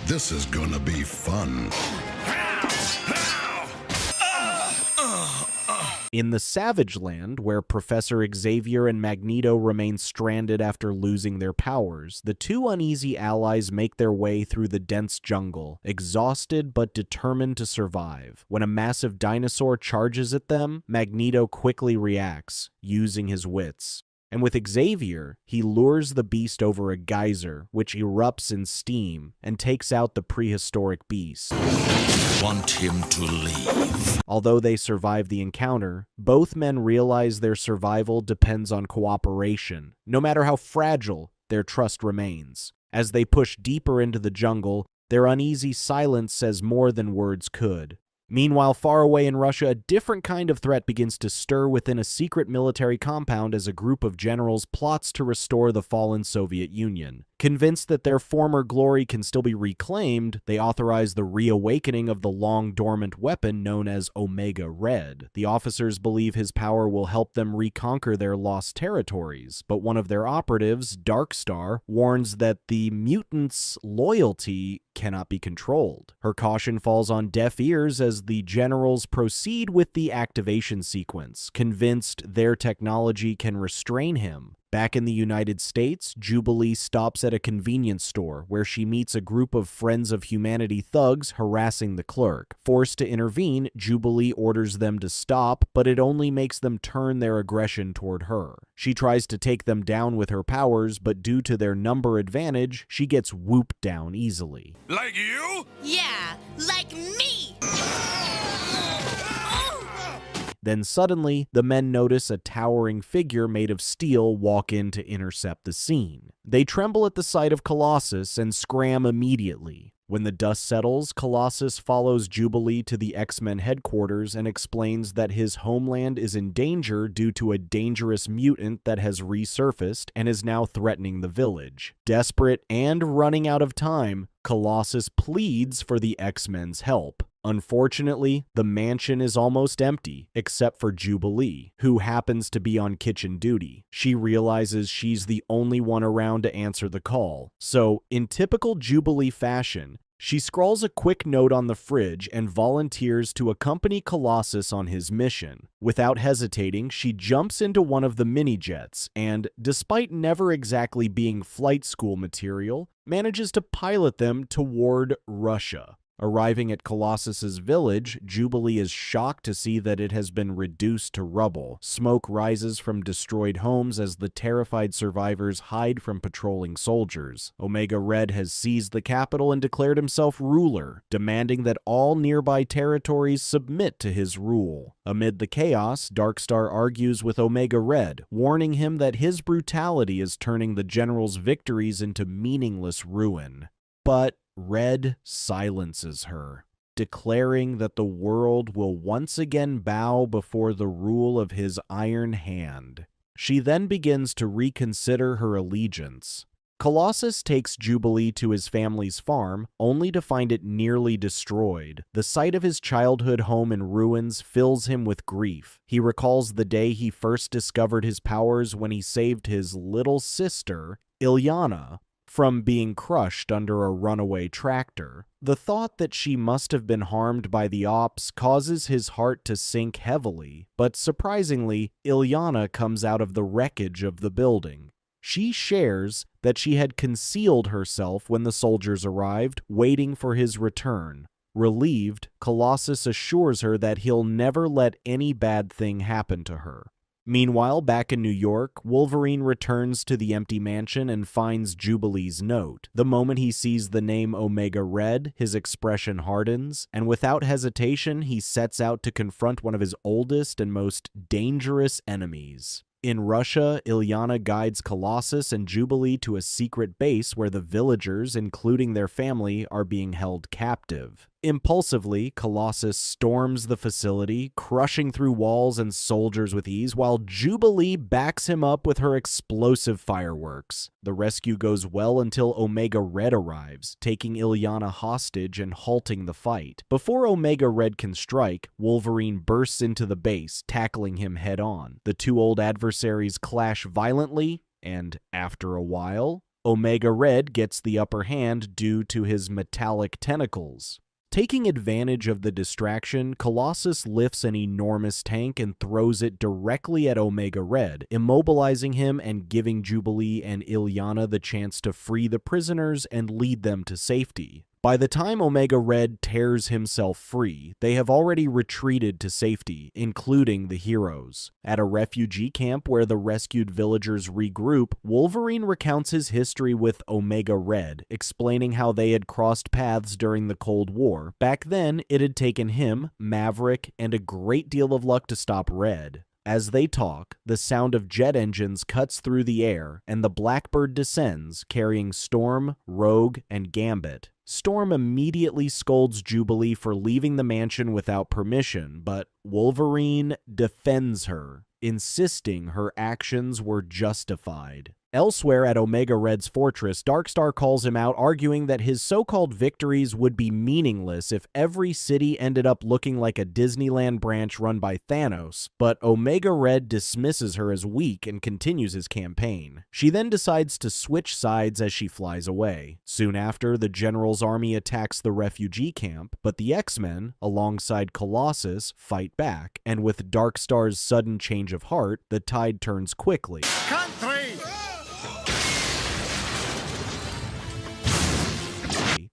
This is gonna be fun. In the Savage Land, where Professor Xavier and Magneto remain stranded after losing their powers, the two uneasy allies make their way through the dense jungle, exhausted but determined to survive. When a massive dinosaur charges at them, Magneto quickly reacts, using his wits. And with Xavier, he lures the beast over a geyser, which erupts in steam and takes out the prehistoric beast. Want him to leave. Although they survive the encounter, both men realize their survival depends on cooperation. No matter how fragile, their trust remains. As they push deeper into the jungle, their uneasy silence says more than words could. Meanwhile, far away in Russia, a different kind of threat begins to stir within a secret military compound as a group of generals plots to restore the fallen Soviet Union. Convinced that their former glory can still be reclaimed, they authorize the reawakening of the long-dormant weapon known as Omega Red. The officers believe his power will help them reconquer their lost territories, but one of their operatives, Darkstar, warns that the mutants' loyalty cannot be controlled. Her caution falls on deaf ears as the generals proceed with the activation sequence, convinced their technology can restrain him. Back in the United States, Jubilee stops at a convenience store where she meets a group of Friends of Humanity thugs harassing the clerk. Forced to intervene, Jubilee orders them to stop, but it only makes them turn their aggression toward her. She tries to take them down with her powers, but due to their number advantage, she gets whooped down easily. Like you? Yeah, like me! Then suddenly, the men notice a towering figure made of steel walk in to intercept the scene. They tremble at the sight of Colossus and scram immediately. When the dust settles, Colossus follows Jubilee to the X-Men headquarters and explains that his homeland is in danger due to a dangerous mutant that has resurfaced and is now threatening the village. Desperate and running out of time, Colossus pleads for the X-Men's help. Unfortunately, the mansion is almost empty, except for Jubilee, who happens to be on kitchen duty. She realizes she's the only one around to answer the call. So, in typical Jubilee fashion, she scrawls a quick note on the fridge and volunteers to accompany Colossus on his mission. Without hesitating, she jumps into one of the mini-jets and, despite never exactly being flight school material, manages to pilot them toward Russia. Arriving at Colossus's village, Jubilee is shocked to see that it has been reduced to rubble. Smoke rises from destroyed homes as the terrified survivors hide from patrolling soldiers. Omega Red has seized the capital and declared himself ruler, demanding that all nearby territories submit to his rule. Amid the chaos, Darkstar argues with Omega Red, warning him that his brutality is turning the general's victories into meaningless ruin. But Red silences her, declaring that the world will once again bow before the rule of his iron hand. She then begins to reconsider her allegiance. Colossus takes Jubilee to his family's farm, only to find it nearly destroyed. The sight of his childhood home in ruins fills him with grief. He recalls the day he first discovered his powers when he saved his little sister, Ilyana, from being crushed under a runaway tractor. The thought that she must have been harmed by the ops causes his heart to sink heavily, but surprisingly, Ilyana comes out of the wreckage of the building. She shares that she had concealed herself when the soldiers arrived, waiting for his return. Relieved, Colossus assures her that he'll never let any bad thing happen to her. Meanwhile, back in New York, Wolverine returns to the empty mansion and finds Jubilee's note. The moment he sees the name Omega Red, his expression hardens, and without hesitation, he sets out to confront one of his oldest and most dangerous enemies. In Russia, Ilyana guides Colossus and Jubilee to a secret base where the villagers, including their family, are being held captive. Impulsively, Colossus storms the facility, crushing through walls and soldiers with ease, while Jubilee backs him up with her explosive fireworks. The rescue goes well until Omega Red arrives, taking Ilyana hostage and halting the fight. Before Omega Red can strike, Wolverine bursts into the base, tackling him head-on. The two old adversaries clash violently, and after a while, Omega Red gets the upper hand due to his metallic tentacles. Taking advantage of the distraction, Colossus lifts an enormous tank and throws it directly at Omega Red, immobilizing him and giving Jubilee and Ilyana the chance to free the prisoners and lead them to safety. By the time Omega Red tears himself free, they have already retreated to safety, including the heroes. At a refugee camp where the rescued villagers regroup, Wolverine recounts his history with Omega Red, explaining how they had crossed paths during the Cold War. Back then, it had taken him, Maverick, and a great deal of luck to stop Red. As they talk, the sound of jet engines cuts through the air, and the Blackbird descends, carrying Storm, Rogue, and Gambit. Storm immediately scolds Jubilee for leaving the mansion without permission, but Wolverine defends her, insisting her actions were justified. Elsewhere at Omega Red's fortress, Darkstar calls him out, arguing that his so-called victories would be meaningless if every city ended up looking like a Disneyland branch run by Thanos, but Omega Red dismisses her as weak and continues his campaign. She then decides to switch sides as she flies away. Soon after, the General's army attacks the refugee camp, but the X-Men, alongside Colossus, fight back, and with Darkstar's sudden change of heart, the tide turns quickly. Country!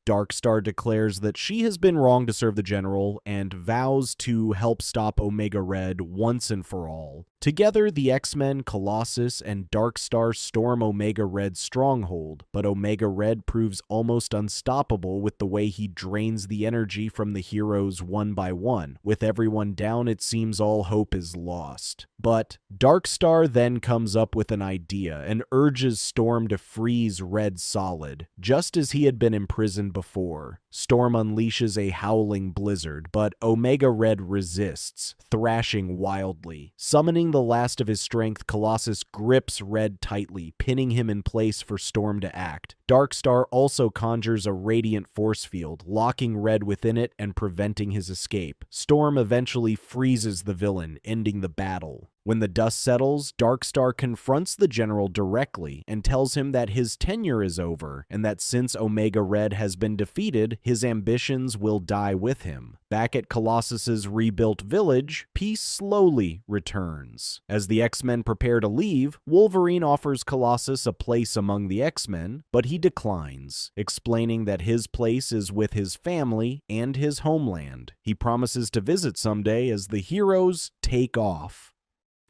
Darkstar declares that she has been wrong to serve the General and vows to help stop Omega Red once and for all. Together, the X-Men, Colossus, and Darkstar storm Omega Red's stronghold, but Omega Red proves almost unstoppable with the way he drains the energy from the heroes one by one. With everyone down, it seems all hope is lost. But Darkstar then comes up with an idea and urges Storm to freeze Red solid, just as he had been imprisoned before. Storm unleashes a howling blizzard, but Omega Red resists, thrashing wildly. Summoning the last of his strength, Colossus grips Red tightly, pinning him in place for Storm to act. Darkstar also conjures a radiant force field, locking Red within it and preventing his escape. Storm eventually freezes the villain, ending the battle. When the dust settles, Darkstar confronts the General directly and tells him that his tenure is over, and that since Omega Red has been defeated, his ambitions will die with him. Back at Colossus's rebuilt village, peace slowly returns. As the X-Men prepare to leave, Wolverine offers Colossus a place among the X-Men, but he declines, explaining that his place is with his family and his homeland. He promises to visit someday as the heroes take off.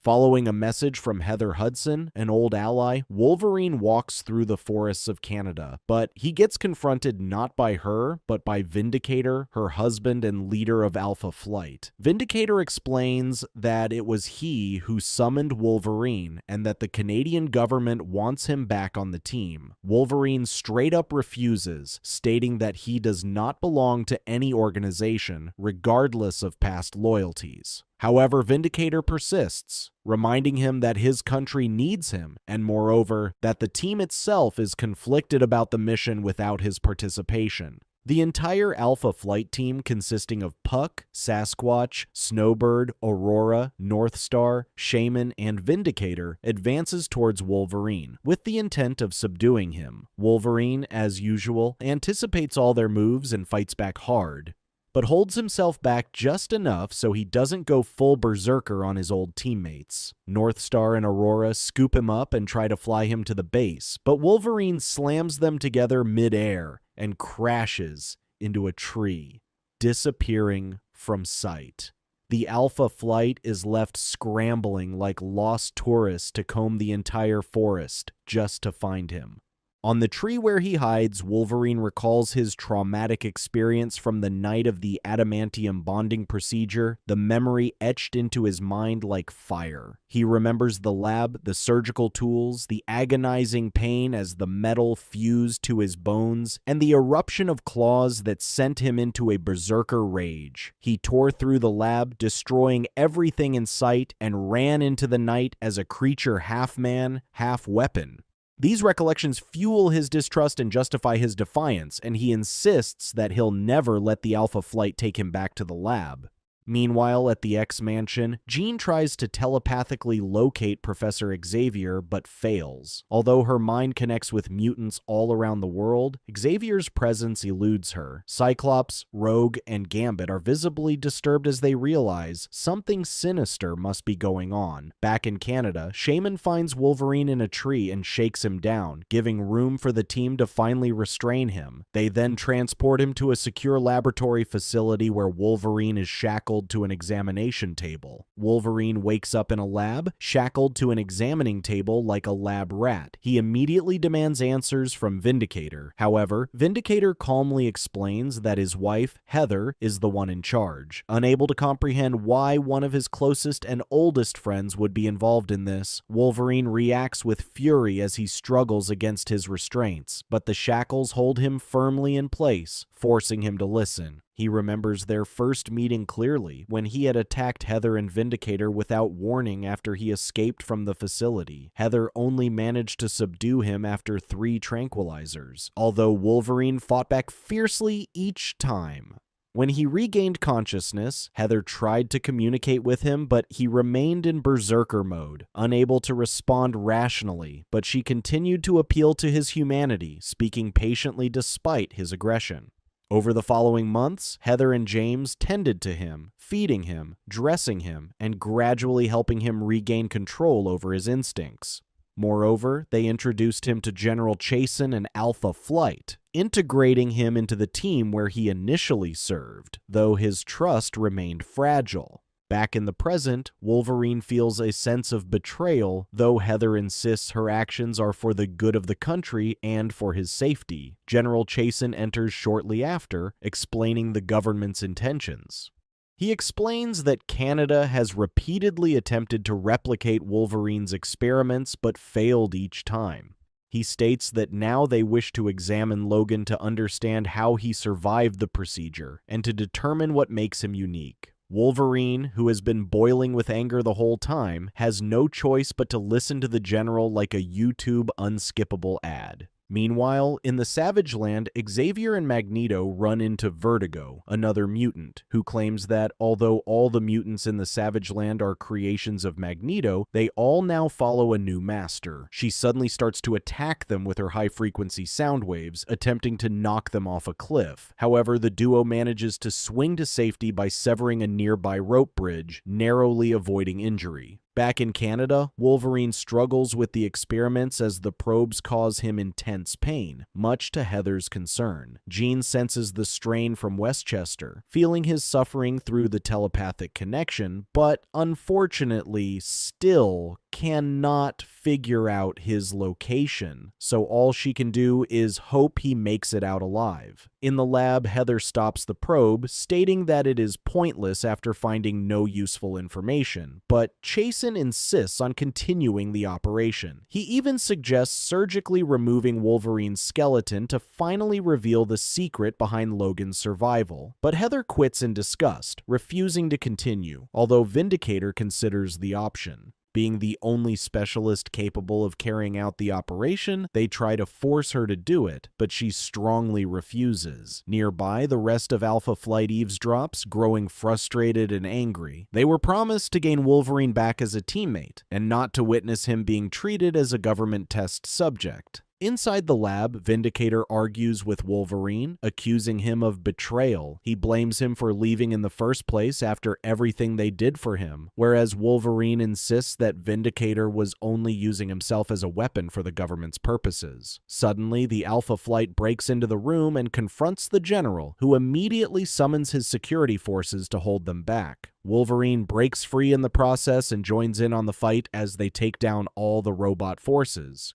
Following a message from Heather Hudson, an old ally, Wolverine walks through the forests of Canada, but he gets confronted not by her, but by Vindicator, her husband and leader of Alpha Flight. Vindicator explains that it was he who summoned Wolverine and that the Canadian government wants him back on the team. Wolverine straight up refuses, stating that he does not belong to any organization, regardless of past loyalties. However, Vindicator persists, reminding him that his country needs him, and moreover, that the team itself is conflicted about the mission without his participation. The entire Alpha Flight team, consisting of Puck, Sasquatch, Snowbird, Aurora, Northstar, Shaman, and Vindicator, advances towards Wolverine, with the intent of subduing him. Wolverine, as usual, anticipates all their moves and fights back hard, but holds himself back just enough so he doesn't go full berserker on his old teammates. Northstar and Aurora scoop him up and try to fly him to the base, but Wolverine slams them together mid-air and crashes into a tree, disappearing from sight. The Alpha Flight is left scrambling like lost tourists to comb the entire forest just to find him. On the tree where he hides, Wolverine recalls his traumatic experience from the night of the adamantium bonding procedure, the memory etched into his mind like fire. He remembers the lab, the surgical tools, the agonizing pain as the metal fused to his bones, and the eruption of claws that sent him into a berserker rage. He tore through the lab, destroying everything in sight, and ran into the night as a creature half man, half weapon. These recollections fuel his distrust and justify his defiance, and he insists that he'll never let the Alpha Flight take him back to the lab. Meanwhile, at the X-Mansion, Jean tries to telepathically locate Professor Xavier, but fails. Although her mind connects with mutants all around the world, Xavier's presence eludes her. Cyclops, Rogue, and Gambit are visibly disturbed as they realize something sinister must be going on. Back in Canada, Shaman finds Wolverine in a tree and shakes him down, giving room for the team to finally restrain him. They then transport him to a secure laboratory facility where Wolverine is shackled to an examination table. Wolverine wakes up in a lab, shackled to an examining table like a lab rat. He immediately demands answers from Vindicator. However, Vindicator calmly explains that his wife, Heather, is the one in charge. Unable to comprehend why one of his closest and oldest friends would be involved in this, Wolverine reacts with fury as he struggles against his restraints, but the shackles hold him firmly in place, forcing him to listen. He remembers their first meeting clearly, when he had attacked Heather and Vindicator without warning after he escaped from the facility. Heather only managed to subdue him after 3 tranquilizers, although Wolverine fought back fiercely each time. When he regained consciousness, Heather tried to communicate with him, but he remained in berserker mode, unable to respond rationally, but she continued to appeal to his humanity, speaking patiently despite his aggression. Over the following months, Heather and James tended to him, feeding him, dressing him, and gradually helping him regain control over his instincts. Moreover, they introduced him to General Chasen and Alpha Flight, integrating him into the team where he initially served, though his trust remained fragile. Back in the present, Wolverine feels a sense of betrayal, though Heather insists her actions are for the good of the country and for his safety. General Chasen enters shortly after, explaining the government's intentions. He explains that Canada has repeatedly attempted to replicate Wolverine's experiments but failed each time. He states that now they wish to examine Logan to understand how he survived the procedure and to determine what makes him unique. Wolverine, who has been boiling with anger the whole time, has no choice but to listen to the general like a YouTube unskippable ad. Meanwhile, in the Savage Land, Xavier and Magneto run into Vertigo, another mutant, who claims that although all the mutants in the Savage Land are creations of Magneto, they all now follow a new master. She suddenly starts to attack them with her high-frequency sound waves, attempting to knock them off a cliff. However, the duo manages to swing to safety by severing a nearby rope bridge, narrowly avoiding injury. Back in Canada, Wolverine struggles with the experiments as the probes cause him intense pain, much to Heather's concern. Jean senses the strain from Westchester, feeling his suffering through the telepathic connection, but unfortunately still cannot figure out his location, so all she can do is hope he makes it out alive. In the lab, Heather stops the probe, stating that it is pointless after finding no useful information, but Chasen insists on continuing the operation. He even suggests surgically removing Wolverine's skeleton to finally reveal the secret behind Logan's survival. But Heather quits in disgust, refusing to continue, although Vindicator considers the option. Being the only specialist capable of carrying out the operation, they try to force her to do it, but she strongly refuses. Nearby, the rest of Alpha Flight eavesdrops, growing frustrated and angry. They were promised to gain Wolverine back as a teammate, and not to witness him being treated as a government test subject. Inside the lab, Vindicator argues with Wolverine, accusing him of betrayal. He blames him for leaving in the first place after everything they did for him, whereas Wolverine insists that Vindicator was only using himself as a weapon for the government's purposes. Suddenly, the Alpha Flight breaks into the room and confronts the General, who immediately summons his security forces to hold them back. Wolverine breaks free in the process and joins in on the fight as they take down all the robot forces.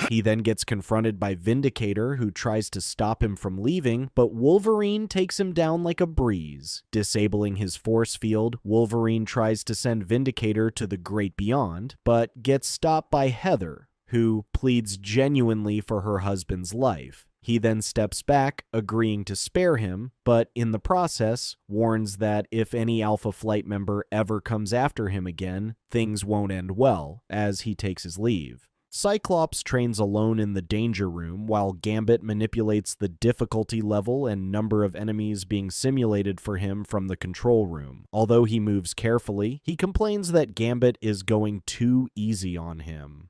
He then gets confronted by Vindicator, who tries to stop him from leaving, but Wolverine takes him down like a breeze. Disabling his force field, Wolverine tries to send Vindicator to the great beyond, but gets stopped by Heather, who pleads genuinely for her husband's life. He then steps back, agreeing to spare him, but in the process, warns that if any Alpha Flight member ever comes after him again, things won't end well, as he takes his leave. Cyclops trains alone in the danger room while Gambit manipulates the difficulty level and number of enemies being simulated for him from the control room. Although he moves carefully, he complains that Gambit is going too easy on him.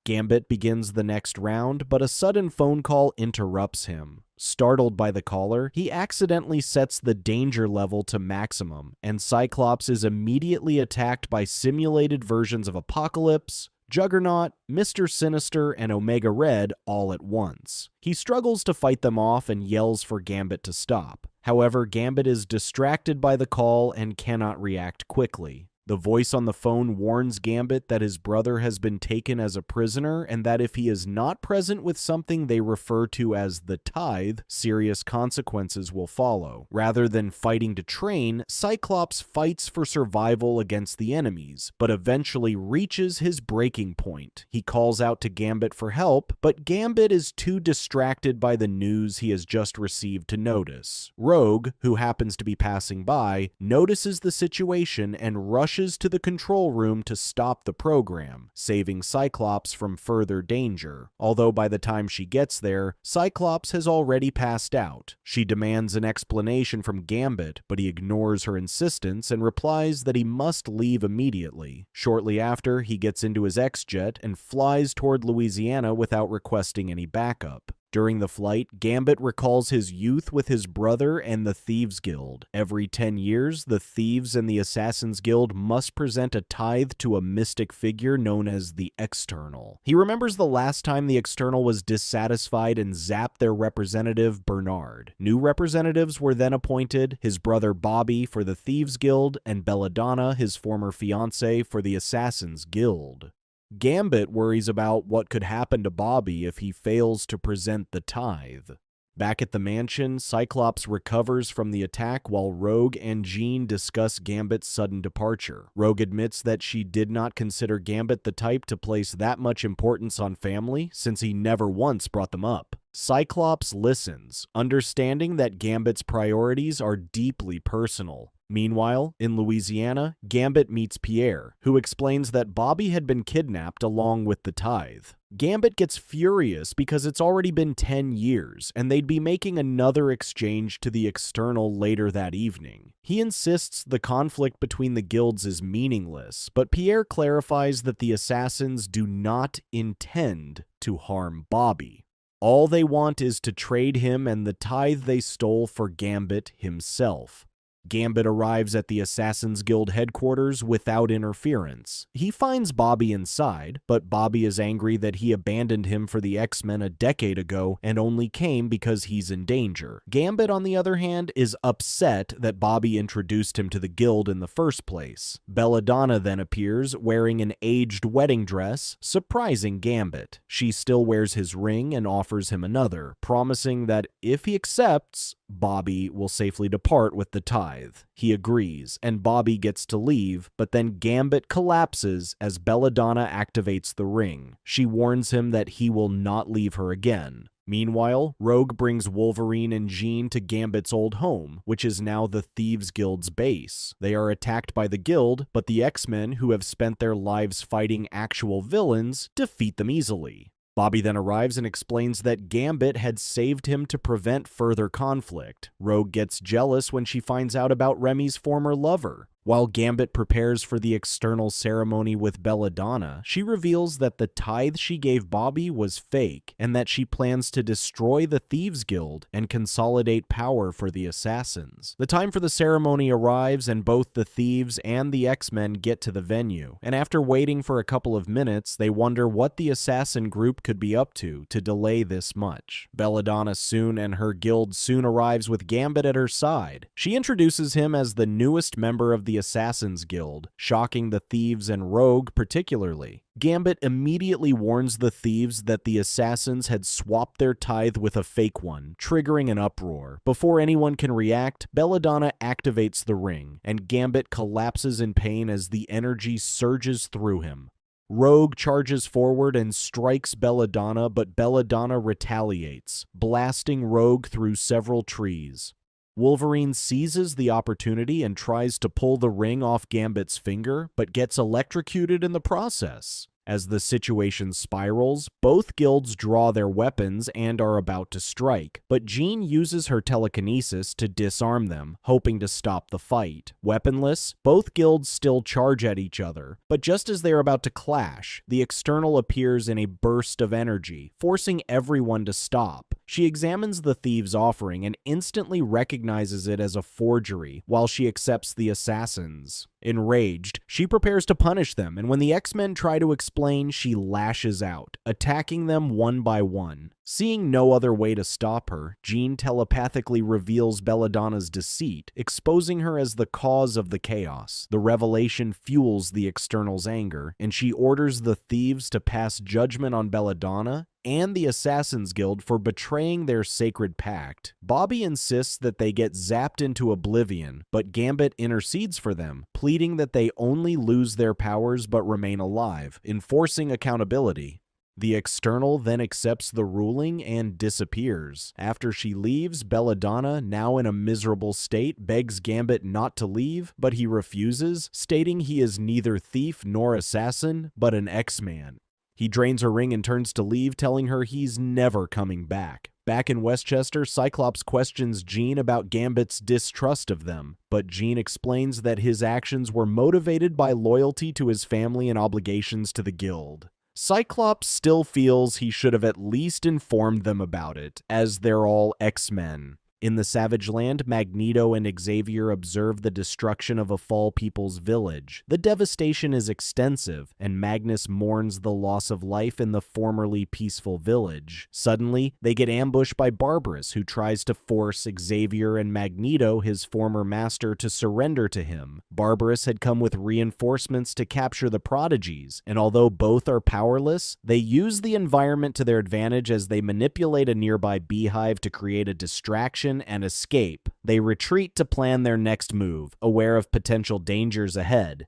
Gambit begins the next round, but a sudden phone call interrupts him. Startled by the caller, he accidentally sets the danger level to maximum, and Cyclops is immediately attacked by simulated versions of Apocalypse, Juggernaut, Mr. Sinister, and Omega Red all at once. He struggles to fight them off and yells for Gambit to stop. However, Gambit is distracted by the call and cannot react quickly. The voice on the phone warns Gambit that his brother has been taken as a prisoner and that if he is not present with something they refer to as the tithe, serious consequences will follow. Rather than fighting to train, Cyclops fights for survival against the enemies, but eventually reaches his breaking point. He calls out to Gambit for help, but Gambit is too distracted by the news he has just received to notice. Rogue, who happens to be passing by, notices the situation and rushes to the control room to stop the program, saving Cyclops from further danger. Although by the time she gets there, Cyclops has already passed out. She demands an explanation from Gambit, but he ignores her insistence and replies that he must leave immediately. Shortly after, he gets into his X-Jet and flies toward Louisiana without requesting any backup. During the flight, Gambit recalls his youth with his brother and the Thieves Guild. Every 10 years, the Thieves and the Assassins Guild must present a tithe to a mystic figure known as the External. He remembers the last time the External was dissatisfied and zapped their representative, Bernard. New representatives were then appointed, his brother Bobby for the Thieves Guild, and Belladonna, his former fiancée, for the Assassins Guild. Gambit worries about what could happen to Bobby if he fails to present the tithe. Back at the mansion, Cyclops recovers from the attack while Rogue and Jean discuss Gambit's sudden departure. Rogue admits that she did not consider Gambit the type to place that much importance on family, since he never once brought them up. Cyclops listens, understanding that Gambit's priorities are deeply personal. Meanwhile, in Louisiana, Gambit meets Pierre, who explains that Bobby had been kidnapped along with the tithe. Gambit gets furious because it's already been 10 years, and they'd be making another exchange to the External later that evening. He insists the conflict between the guilds is meaningless, but Pierre clarifies that the assassins do not intend to harm Bobby. All they want is to trade him and the tithe they stole for Gambit himself. Gambit arrives at the Assassins Guild headquarters without interference. He finds Bobby inside, but Bobby is angry that he abandoned him for the X-Men a decade ago and only came because he's in danger. Gambit, on the other hand, is upset that Bobby introduced him to the guild in the first place. Belladonna then appears, wearing an aged wedding dress, surprising Gambit. She still wears his ring and offers him another, promising that if he accepts, Bobby will safely depart with the tithe. He agrees, and Bobby gets to leave, but then Gambit collapses as Belladonna activates the ring. She warns him that he will not leave her again. Meanwhile, Rogue brings Wolverine and Jean to Gambit's old home, which is now the Thieves Guild's base. They are attacked by the guild, but the X-Men, who have spent their lives fighting actual villains, defeat them easily. Bobby then arrives and explains that Gambit had saved him to prevent further conflict. Rogue gets jealous when she finds out about Remy's former lover. While Gambit prepares for the External ceremony with Belladonna, she reveals that the tithe she gave Bobby was fake, and that she plans to destroy the Thieves Guild and consolidate power for the Assassins. The time for the ceremony arrives, and both the Thieves and the X-Men get to the venue, and after waiting for a couple of minutes, they wonder what the Assassin group could be up to delay this much. Belladonna and her guild soon arrives with Gambit at her side. She introduces him as the newest member of the Assassins Guild, shocking the Thieves and Rogue particularly. Gambit immediately warns the Thieves that the Assassins had swapped their tithe with a fake one, triggering an uproar. Before anyone can react, Belladonna activates the ring, and Gambit collapses in pain as the energy surges through him. Rogue charges forward and strikes Belladonna, but Belladonna retaliates, blasting Rogue through several trees. Wolverine seizes the opportunity and tries to pull the ring off Gambit's finger, but gets electrocuted in the process. As the situation spirals, both guilds draw their weapons and are about to strike, but Jean uses her telekinesis to disarm them, hoping to stop the fight. Weaponless, both guilds still charge at each other, but just as they are about to clash, the external appears in a burst of energy, forcing everyone to stop. She examines the thieves' offering and instantly recognizes it as a forgery, while she accepts the assassins. Enraged, she prepares to punish them, and when the X-Men try to explain, she lashes out, attacking them one by one. Seeing no other way to stop her, Jean telepathically reveals Belladonna's deceit, exposing her as the cause of the chaos. The revelation fuels the External's anger, and she orders the thieves to pass judgment on Belladonna and the Assassin's Guild for betraying their sacred pact. Bobby insists that they get zapped into oblivion, but Gambit intercedes for them, pleading that they only lose their powers but remain alive, enforcing accountability. The External then accepts the ruling and disappears. After she leaves, Belladonna, now in a miserable state, begs Gambit not to leave, but he refuses, stating he is neither thief nor assassin, but an X-Man. He drains her ring and turns to leave, telling her he's never coming back. Back in Westchester, Cyclops questions Jean about Gambit's distrust of them, but Jean explains that his actions were motivated by loyalty to his family and obligations to the Guild. Cyclops still feels he should have at least informed them about it, as they're all X-Men. In the Savage Land, Magneto and Xavier observe the destruction of a Fall People's village. The devastation is extensive, and Magnus mourns the loss of life in the formerly peaceful village. Suddenly, they get ambushed by Barbarous, who tries to force Xavier and Magneto, his former master, to surrender to him. Barbarous had come with reinforcements to capture the Prodigies, and although both are powerless, they use the environment to their advantage as they manipulate a nearby beehive to create a distraction and escape. They retreat to plan their next move, aware of potential dangers ahead.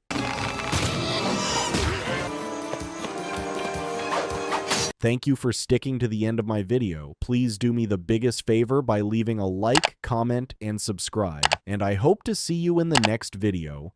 Thank you for sticking to the end of my video. Please do me the biggest favor by leaving a like, comment, and subscribe. And I hope to see you in the next video.